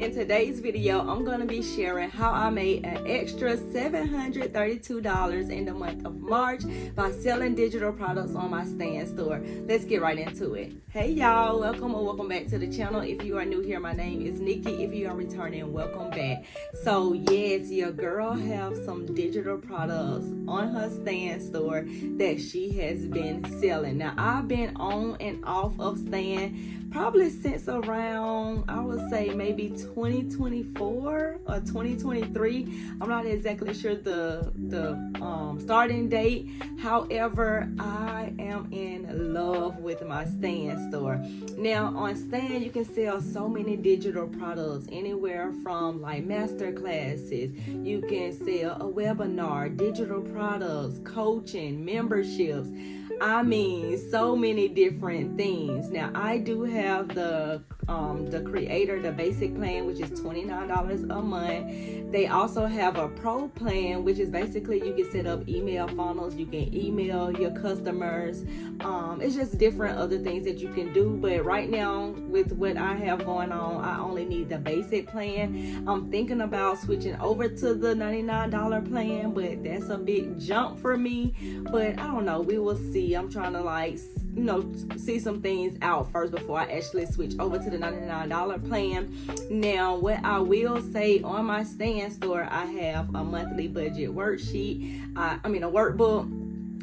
In today's video, I'm going to be sharing how I made an extra $732 in the month of March by selling digital products on my Stan Store. Let's get right into it. Hey y'all, welcome back to the channel. If you are new here, my name is Nikki. If you are returning, welcome back. So yes, your girl have some digital products on her Stan Store that she has been selling. Now I've been on and off of Stan probably since around, I would say maybe 2024 or 2023. I'm not exactly sure the starting date. However, I am in love with my Stan Store. Now on Stan, you can sell so many digital products, anywhere from like master classes. You can sell a webinar, digital products, coaching, memberships. I mean, so many different things. Now I do have the creator, the basic plan, which is $29 a month. They also have a pro plan, which is basically you can set up email funnels, you can email your customers. It's just different other things that you can do, but right now with what I have going on, I only need the basic plan. I'm thinking about switching over to the $99 plan, but that's a big jump for me, but I don't know, we will see. I'm trying to see some things out first before I actually switch over to the $99 plan. Now, what I will say, on my Stan Store, I have a monthly budget worksheet. A workbook.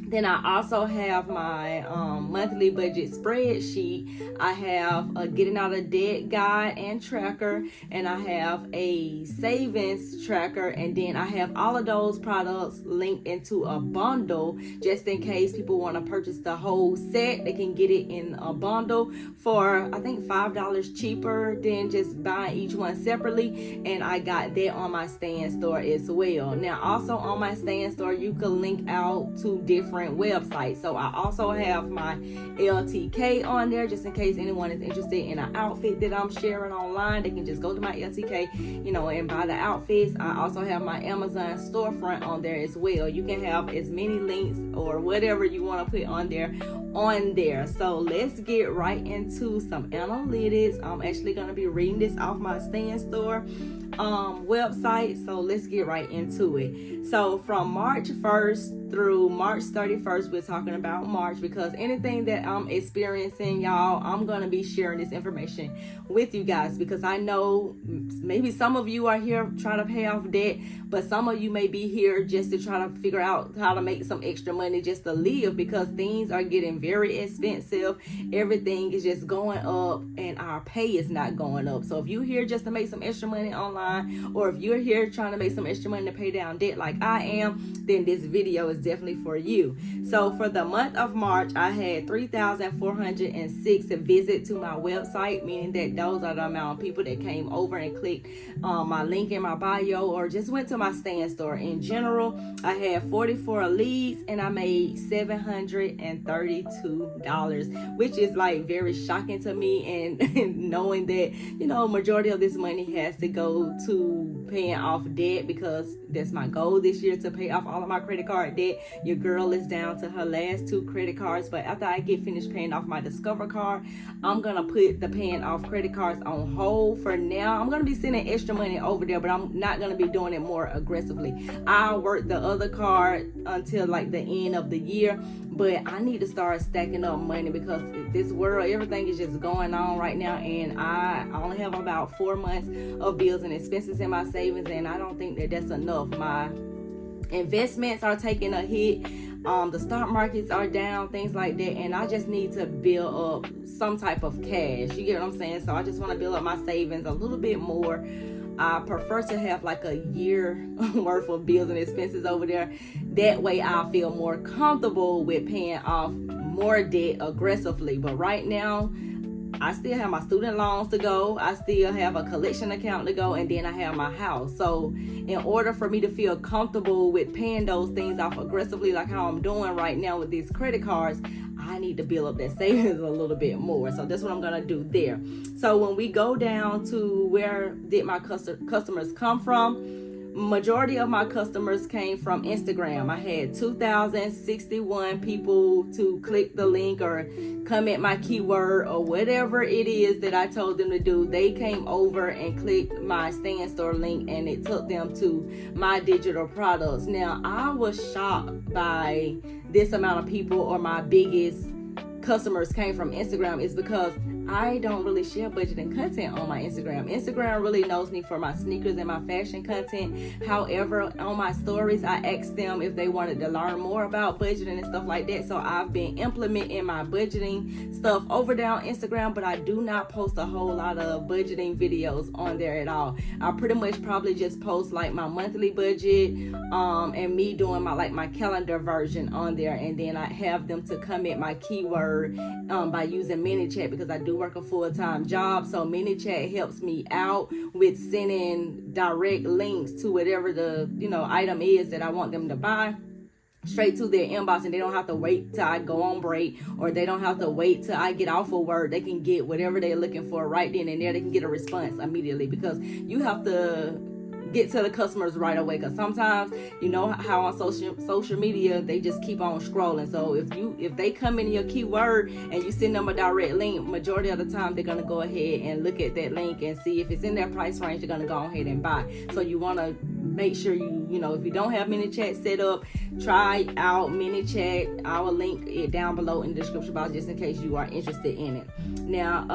Then I also have my monthly budget spreadsheet. I have a getting out of debt guide and tracker, and I have a savings tracker, and then I have all of those products linked into a bundle just in case people want to purchase the whole set. They can get it in a bundle for I think $5 cheaper than just buying each one separately, and I got that on my Stan Store as well. Now also on my Stan Store, you can link out to different websites. So I also have my LTK on there just in case anyone is interested in an outfit that I'm sharing online. They can just go to my LTK, and buy the outfits. I also have my Amazon storefront on there as well. You can have as many links or whatever you want to put on there. So let's get right into some analytics. I'm actually going to be reading this off my Stan Store website. So let's get right into it. So from March 1st through March 31st, we're talking about March, because anything that I'm experiencing, y'all, I'm going to be sharing this information with you guys, because I know maybe some of you are here trying to pay off debt, but some of you may be here just to try to figure out how to make some extra money just to live, because things are getting very expensive. Everything is just going up and our pay is not going up. So if you're here just to make some extra money online, or if you're here trying to make some extra money to pay down debt like I am, then this video is definitely for you. So for the month of March, I had 3,406 visits to my website, meaning that those are the amount of people that came over and clicked my link in my bio or just went to my Stan Store in general. I had 44 leads and I made $732, which is like very shocking to me, and knowing that majority of this money has to go to paying off debt, because that's my goal this year, to pay off all of my credit card debt. Your girl is down to her last 2 credit cards, but after I get finished paying off my Discover card, I'm gonna put the paying off credit cards on hold for now. I'm gonna be sending extra money over there, but I'm not gonna be doing it more aggressively. I'll work the other card until like the end of the year, but I need to start stacking up money, because this world, everything is just going on right now, and I only have about 4 months of bills and expenses in my savings, and I don't think that that's enough. My investments are taking a hit. The stock markets are down, things like that, and I just need to build up some type of cash. You get what I'm saying? So I just want to build up my savings a little bit more. I prefer to have like a year worth of bills and expenses over there. That way I'll feel more comfortable with paying off more debt aggressively. But right now, I still have my student loans to go. I still have a collection account to go, and then I have my house. So in order for me to feel comfortable with paying those things off aggressively like how I'm doing right now with these credit cards, I need to build up that savings a little bit more. So that's what I'm gonna do there. So when we go down to where did my customers come from, majority of my customers came from Instagram. I had 2,061 people to click the link or comment my keyword or whatever it is that I told them to do. They came over and clicked my Stan Store link, and it took them to my digital products. Now, I was shocked by this amount of people, or my biggest customers came from Instagram, is because I don't really share budgeting content on my Instagram. Instagram really knows me for my sneakers and my fashion content. However, on my stories, I asked them if they wanted to learn more about budgeting and stuff like that. So I've been implementing my budgeting stuff over there on Instagram, but I do not post a whole lot of budgeting videos on there at all. I pretty much probably just post like my monthly budget and me doing my calendar version on there, and then I have them to comment my keyword by using ManyChat, because I do work a full-time job. So ManyChat helps me out with sending direct links to whatever the item is that I want them to buy straight to their inbox, and they don't have to wait till I go on break, or they don't have to wait till I get off of work. They can get whatever they're looking for right then and there. They can get a response immediately, because you have to get to the customers right away, because sometimes how on social media they just keep on scrolling. So if they come in your keyword and you send them a direct link, majority of the time they're going to go ahead and look at that link and see if it's in their price range. They're going to go ahead and buy. So you want to make sure if you don't have ManyChat set up, try out ManyChat. I will link it down below in the description box just in case you are interested in it. Now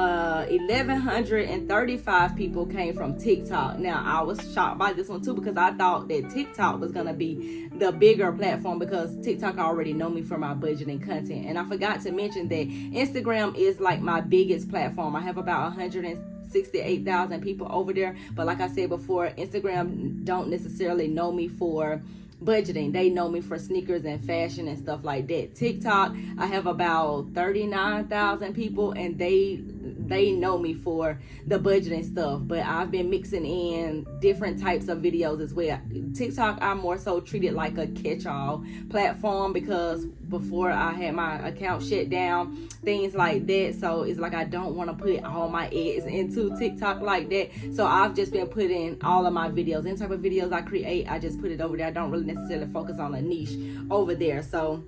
1,135 people came from TikTok. Now I was shocked by this one too, because I thought that TikTok was going to be the bigger platform, because TikTok already know me for my budgeting content. And I forgot to mention that Instagram is like my biggest platform. I have about 168,000 people over there, but like I said before, Instagram don't necessarily know me for budgeting. They know me for sneakers and fashion and stuff like that. TikTok, I have about 39,000 people, and they know me for the budgeting stuff, but I've been mixing in different types of videos as well. TikTok, I more so treat it like a catch-all platform, because before I had my account shut down, things like that. So it's like I don't want to put all my eggs into TikTok like that. So I've just been putting all of my videos, any type of videos I create, I just put it over there. I don't really necessarily focus on a niche over there. So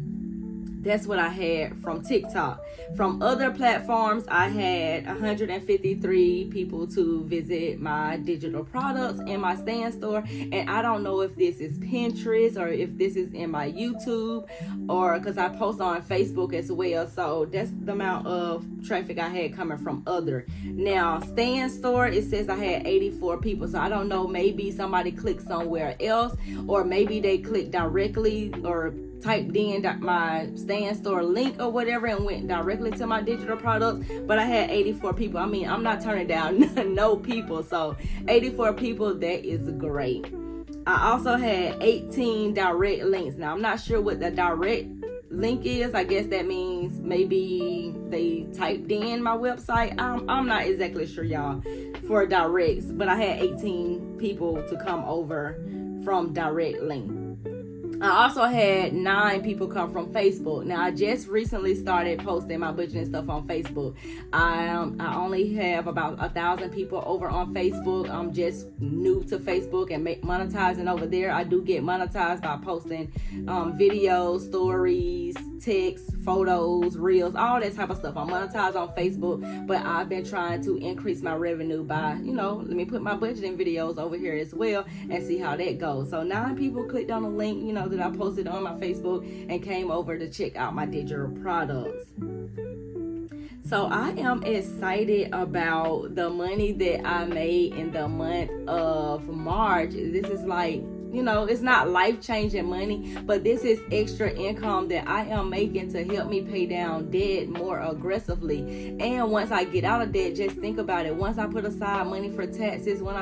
that's what I had from TikTok. From other platforms, I had 153 people to visit my digital products in my Stan Store. And I don't know if this is Pinterest or if this is in my YouTube, or because I post on Facebook as well. So that's the amount of traffic I had coming from other. Now, Stan Store, it says I had 84 people. So I don't know, maybe somebody clicked somewhere else, or maybe they clicked directly or typed in my Stan Store link or whatever and went directly to my digital products. But I had 84 people. I mean, I'm not turning down no people. So 84 people, that is great. I also had 18 direct links. Now, I'm not sure what the direct link is. I guess that means maybe they typed in my website. I'm not exactly sure, y'all, for directs. But I had 18 people to come over from direct link. I also had 9 people come from Facebook. Now, I just recently started posting my budgeting stuff on Facebook. I only have about 1,000 people over on Facebook. I'm just new to Facebook and monetizing over there. I do get monetized by posting videos, stories, text, photos, reels, all that type of stuff. I'm monetized on Facebook, but I've been trying to increase my revenue by, let me put my budgeting videos over here as well and see how that goes. So 9 people clicked on the link, that I posted on my Facebook and came over to check out my digital products. So I am excited about the money that I made in the month of March. This is like, it's not life-changing money, but this is extra income that I am making to help me pay down debt more aggressively. And once I get out of debt, just think about it. Once I put aside money for taxes, once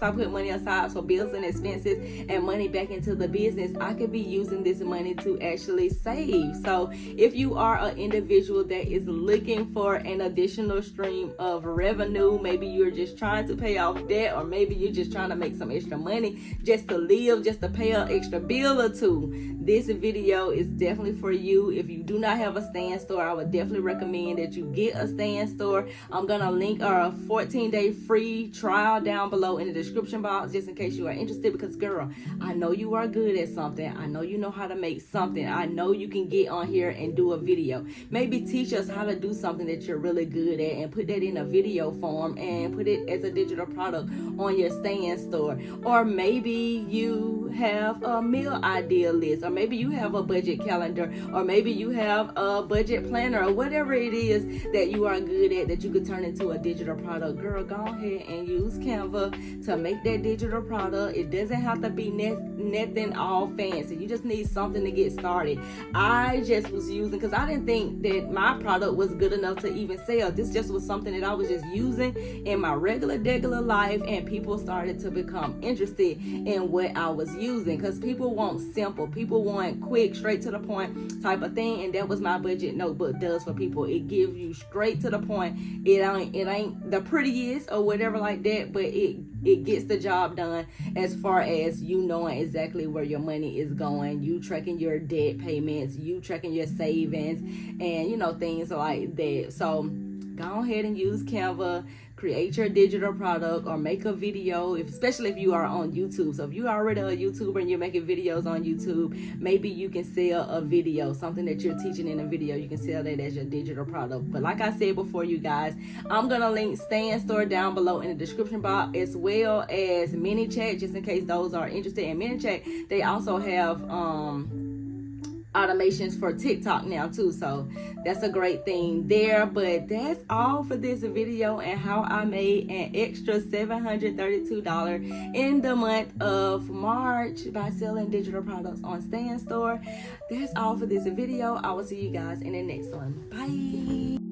I put money aside for bills and expenses and money back into the business, I could be using this money to actually save. So if you are an individual that is looking for an additional stream of revenue, maybe you're just trying to pay off debt, or maybe you're just trying to make some extra money just to to live, just to pay an extra bill or two, this video is definitely for you. If you do not have a Stan Store, I would definitely recommend that you get a Stan Store. I'm gonna link our 14-day free trial down below in the description box, just in case you are interested, because girl, I know you are good at something. I know you know how to make something. I know you can get on here and do a video. Maybe teach us how to do something that you're really good at and put that in a video form and put it as a digital product on your Stan Store. Or maybe you have a meal idea list, or maybe you have a budget calendar, or maybe you have a budget planner, or whatever it is that you are good at that you could turn into a digital product. Girl, go ahead and use Canva to make that digital product. It doesn't have to be nothing all fancy. You just need something to get started. I just was using, because I didn't think that my product was good enough to even sell. This just was something that I was just using in my regular life, and people started to become interested in what I was using, because people want simple, people want quick, straight to the point type of thing, and that was my budget notebook does for people. It gives you straight to the point. It ain't the prettiest or whatever like that, but it gets the job done as far as you knowing exactly where your money is going, you tracking your debt payments, you tracking your savings, and things like that. So go ahead and use Canva, create your digital product, or make a video, especially if you are on YouTube. So if you are already a YouTuber and you're making videos on YouTube, maybe you can sell a video, something that you're teaching in a video. You can sell that as your digital product. But like I said before, you guys, I'm going to link Stan Store down below in the description box, as well as ManyChat, just in case those are interested in ManyChat. They also have automations for TikTok now too, so that's a great thing there. But that's all for this video and how I made an extra $732 in the month of March by selling digital products on Stan Store. That's all for this video. I will see you guys in the next one. Bye.